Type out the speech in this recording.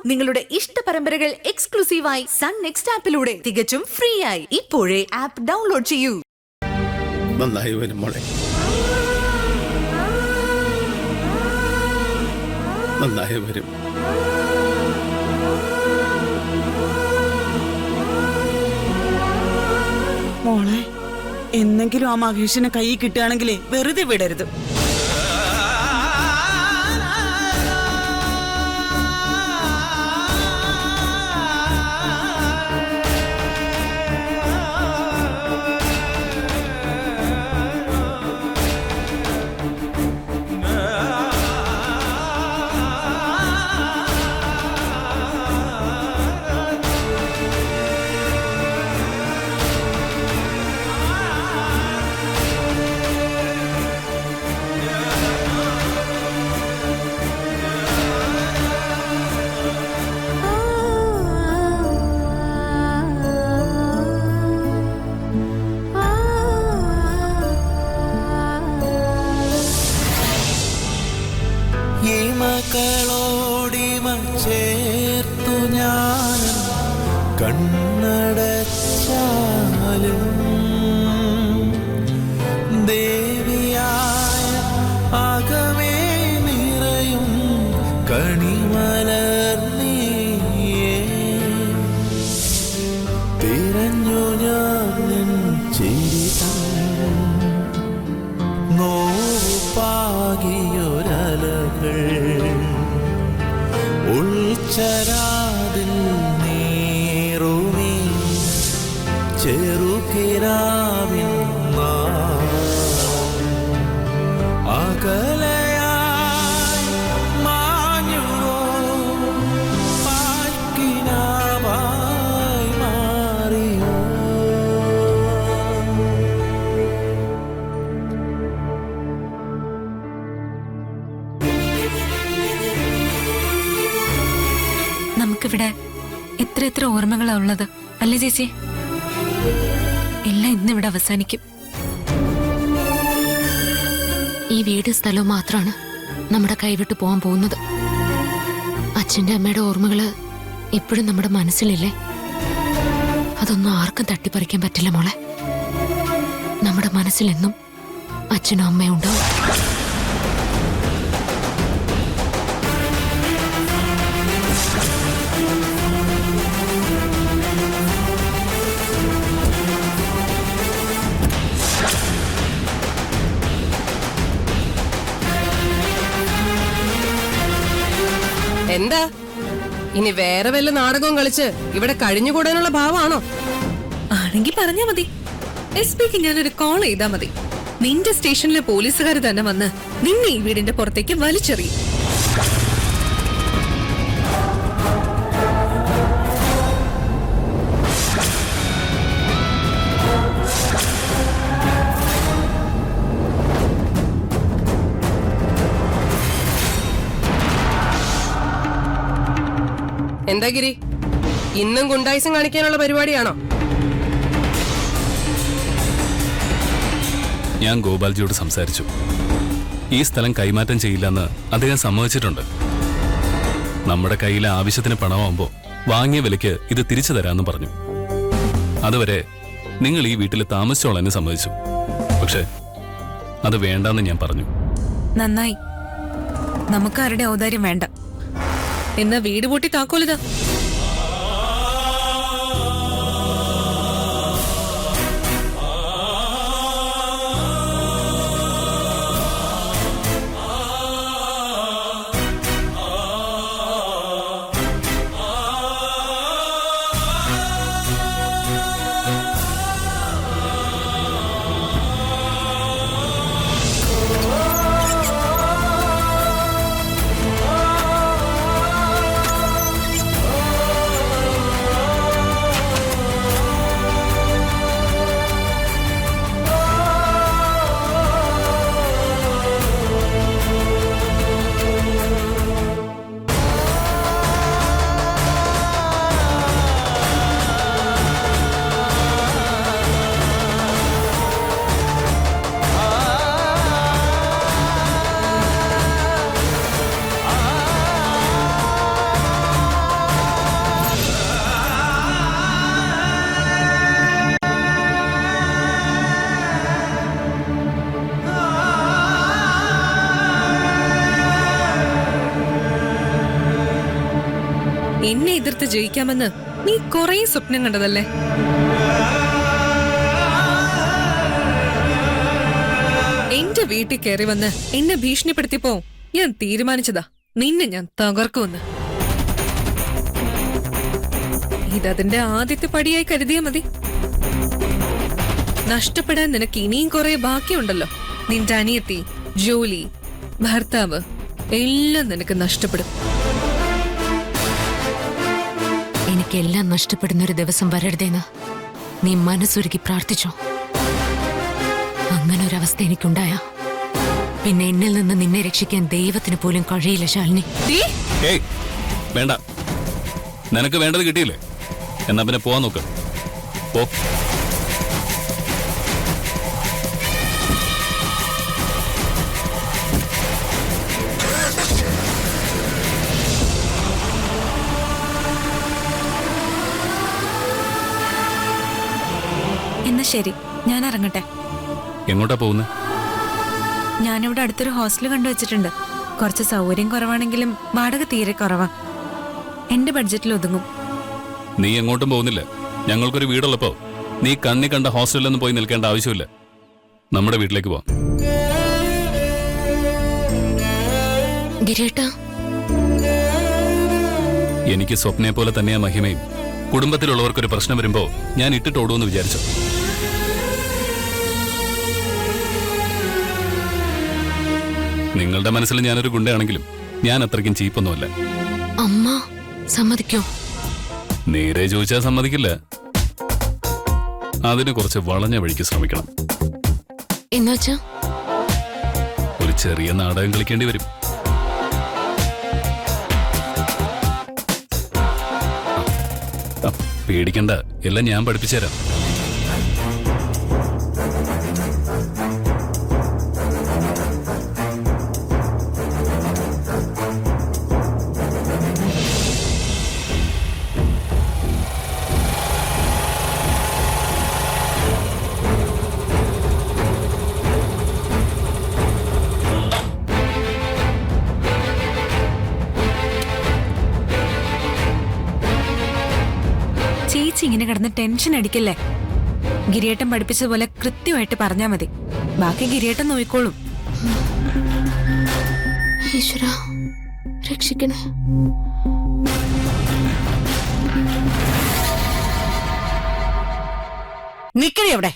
നിങ്ങളുടെ ഇഷ്ട പരമ്പരകൾ എക്സ്ക്ലൂസീവായി സൺ നെക്സ്റ്റ് ആപ്പിലൂടെ തികച്ചും ഫ്രീ ആയി ഇപ്പോഴേ ആപ്പ് ഡൗൺലോഡ് ചെയ്യൂ. നന്നായി വരും മോളെ, നന്നായി വരും. മോളെ, എന്നെങ്കിലും ആ മഹേഷിനെ കൈ കിട്ടുകയാണെങ്കിലേ വെറുതെ വിടരുത്. മക്കളോടിമ ചേർത്തു ഞാൻ കണ്ണടച്ചാലും ദേവിയായ അകമേ നിറയും കണിമലർന്നീയേ തിരഞ്ഞു ഞാൻ നിൻ ചിരി നോവുപാകിയൊരലകൾ ഉൾച്ചരാതിൽ നീറുമീ ചെറുകിരാവിൻ അകലയായി മാഞ്ഞുവോ പാക്കിനാവായി മാറിയോ. നമുക്കിവിടെ എത്ര ഓർമ്മകളാ ഉള്ളത് അല്ലേ ചേച്ചി? എല്ലാം ഇന്നിവിടെ അവസാനിക്കും. ഈ വീട് സ്ഥലവും മാത്രമാണ് നമ്മുടെ കൈവിട്ട് പോകാൻ പോകുന്നത്. അച്ഛൻ്റെ അമ്മയുടെ ഓർമ്മകള് ഇപ്പോഴും നമ്മുടെ മനസ്സിലില്ലേ? അതൊന്നും ആർക്കും തട്ടിപ്പറിക്കാൻ പറ്റില്ല മോളെ. നമ്മുടെ മനസ്സിലെന്നും അച്ഛനും അമ്മയും ഉണ്ടാവും. എന്താ ഇനി വേറെ വല്ല നാടകവും കളിച്ച് ഇവിടെ കഴിഞ്ഞുകൂടാനുള്ള ഭാവമാണോ? ആണെങ്കി പറഞ്ഞാ മതി. SP-ക്ക് ഞാനൊരു കോൾ ചെയ്താ മതി. നിന്റെ സ്റ്റേഷനിലെ പോലീസുകാർ തന്നെ വന്ന് നിന്നെ ഈ വീടിന്റെ പുറത്തേക്ക് വലിച്ചെറിയും. എന്താ ഗിരി, ഇന്നും ഗുണ്ടായിസം കാണിക്കാനുള്ള പരിപാടിയാണോ? ഞാൻ ഗോപാൽജിയോട് സംസാരിച്ചു. ഈ സ്ഥലം കൈമാറ്റം ചെയ്യില്ലെന്ന് അദ്ദേഹം സമ്മതിച്ചിട്ടുണ്ട്. നമ്മുടെ കയ്യിലെ ആവശ്യത്തിന് പണമാകുമ്പോൾ വാങ്ങിയ വിലയ്ക്ക് ഇത് തിരിച്ചു തരാമെന്ന് പറഞ്ഞു. അതുവരെ നിങ്ങൾ ഈ വീട്ടിൽ താമസിച്ചോളെന്ന് സമ്മതിച്ചു. പക്ഷെ അത് വേണ്ടെന്ന് ഞാൻ പറഞ്ഞു. നന്നായി, നമുക്കാരുടെ ഔദാര്യം വേണ്ട. എന്നാ വീട് പൂട്ടി താക്കോലിതാ. എന്നെ എതിർത്ത് ജയിക്കാമെന്ന് നീ കൊറേ സ്വപ്നം കണ്ടതല്ലേ? എന്റെ വീട്ടിൽ കയറി വന്ന് എന്നെ ഭീഷണിപ്പെടുത്തിയപ്പോ ഞാൻ തീരുമാനിച്ചതാ നിന്നെ ഞാൻ തകർക്കുമെന്ന്. ഇതതിന്റെ ആദ്യത്തെ പടിയായി കരുതിയാ മതി. നഷ്ടപ്പെടാൻ നിനക്ക് ഇനിയും കുറെ ബാക്കിയുണ്ടല്ലോ. നിന്റെ അനിയത്തി, ജോലി, ഭർത്താവ് എല്ലാം നിനക്ക് നഷ്ടപ്പെടും. എനിക്കെല്ലാം നഷ്ടപ്പെടുന്ന ഒരു ദിവസം വരരുതെന്ന് നീ മനസ്സൊരുക്കി പ്രാർത്ഥിച്ചോ. അങ്ങനെ ഒരവസ്ഥ എനിക്കുണ്ടായ പിന്നെ എന്നിൽ നിന്ന് നിന്നെ രക്ഷിക്കാൻ ദൈവത്തിന് പോലും കഴിയില്ല ശാലിനി. ഏയ് വേണ്ട, നിനക്ക് വേണ്ടത് കിട്ടിയില്ലേ? എന്നാ പിന്നെ പോവാൻ നോക്ക്. പോ. എന്നാ ശരി, ഞാൻ ഇറങ്ങട്ടെ. എങ്ങോട്ടാ പോകുന്നത്? ഞാനിവിടെ അടുത്തൊരു ഹോസ്റ്റൽ കണ്ടുവച്ചിട്ടുണ്ട്. കുറച്ച് സൗകര്യം കുറവാണെങ്കിലും വാടക തീരെ കുറവാ. എന്റെ ബഡ്ജറ്റിൽ ഒതുങ്ങും. നീ എങ്ങോട്ടും പോകുന്നില്ല. ഞങ്ങൾക്കൊരു വീടുള്ളപ്പോ നീ കണ്ണി കണ്ട ഹോസ്റ്റലിലൊന്നും പോയി നിൽക്കേണ്ട ആവശ്യമില്ല. നമ്മുടെ വീട്ടിലേക്ക് പോവാം. ഗിരിയേട്ടാ, എനിക്ക് സ്വപ്നയെ പോലെ തന്നെയാ മഹിമയും. കുടുംബത്തിലുള്ളവർക്കൊരു പ്രശ്നം വരുമ്പോ ഞാൻ ഇട്ടിട്ടോടുമെന്ന് വിചാരിച്ചു. നിങ്ങളുടെ മനസ്സിൽ ഞാനൊരു ഗുണ്ടയാണെങ്കിലും ഞാൻ അത്രയ്ക്കും ചീപ്പൊന്നുമല്ല. അമ്മ സമ്മതിക്കോ? നേരെ ചോദിച്ചാൽ സമ്മതിക്കില്ല. അതിന് കുറച്ച് വളഞ്ഞ വഴിക്ക് ശ്രമിക്കണം. എന്നുവെച്ചാ ഒരു ചെറിയ നാടകം കളിക്കേണ്ടി വരും. പേടിക്കണ്ട, എല്ലാം ഞാൻ പഠിപ്പിച്ചുതരാം. ചേച്ചി ഇങ്ങനെ കിടന്ന് ടെൻഷൻ അടിക്കല്ലേ. ഗിരിയേട്ടൻ പഠിപ്പിച്ചതുപോലെ കൃത്യമായിട്ട് പറഞ്ഞാ മതി. ബാക്കി ഗിരിയേട്ടൻ നോയിക്കോളും. ഈശ്വരാ, രക്ഷിക്കണേ. നിക്കണേ അവിടെ.